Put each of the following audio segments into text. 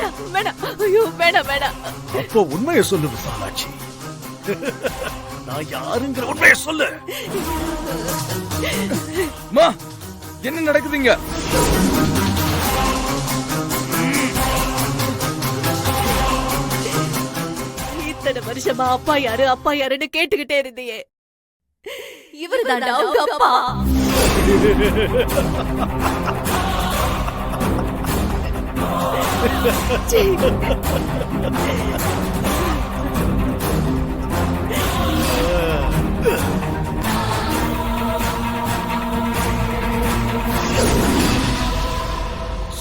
வேணாம் வேணாம், ஐயோ வேணாம் வேணாம். அப்போ உண்மையை சொல்லு விசாலாட்சி. நான் யாருங்கிற உண்மையை சொல்லு. மா, என்ன நடக்குதுங்க? இத்தனை வருஷமா அப்பா யாரு அப்பா யாருன்னு கேட்டுக்கிட்டே இருந்தியே, இவருதான்டா உங்க அப்பா. சீ.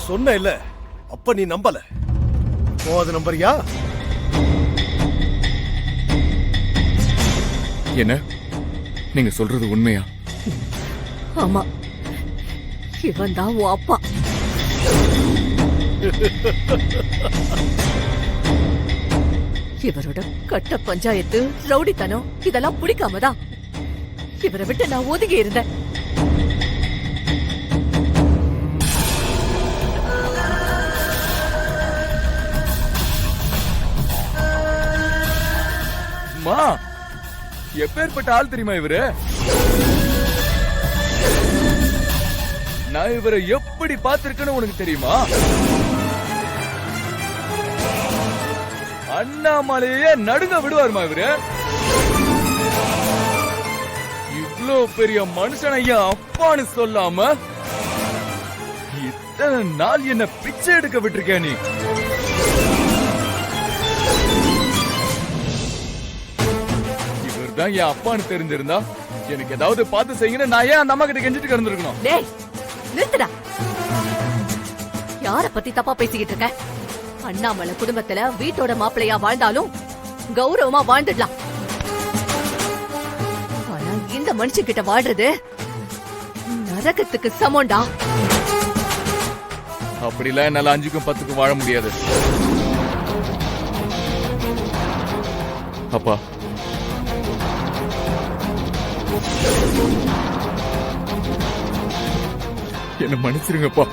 சொன்ன இல்ல, அப்ப நீ நம்பல. போது நம்பறியா? என்ன நீங்க சொல்றது உண்மையா? ஆமா, இவன் தான் உன் அப்பா. இவரோட கட்ட பஞ்சாயத்து, ரவுடித்தனம் இதெல்லாம் பிடிக்காமதான் இவரை விட்டு நான் ஒதுங்கி இருந்தேன். மா, எப்பேற்பட்ட ஆள் தெரியுமா இவரு? நான் இவரை எப்படி பார்த்திருக்கேன்னு உனக்கு தெரியுமா? அண்ணாமலையே நடுங்க விடுவாருமா இவரு? இவ்ளோ பெரிய மனுஷன் ஐயா அப்பான்னு சொல்லாம இத்தனை நாள் என்ன பிச்சை எடுக்க விட்டுருக்க நீ. இவர்தான் என் அப்பான்னு தெரிஞ்சிருந்தா எனக்கு ஏதாவது பார்த்து செய்யுங்க, நான் ஏன் அந்த அம்மா கிட்ட கெஞ்சிட்டு கிடந்திருக்கணும்? டேய் நிறுத்துடா. யார பத்தி தப்பா பேசிக்கிட்டு இருக்க? அண்ணாமலை குடும்பத்துல வீட்டோட மாப்பிள்ளையா வாழ்ந்தாலும் கௌரவமா வாழ்ந்துடலாம். ஆனா இந்த மனுஷன் கிட்ட வாழ்றது நரகத்துக்கு சமம்டா. அப்படிலாம் என்னால 5க்கும் 10க்கும் வாழ முடியாது. அப்பா, என்ன மன்னிச்சிருங்கப்பா.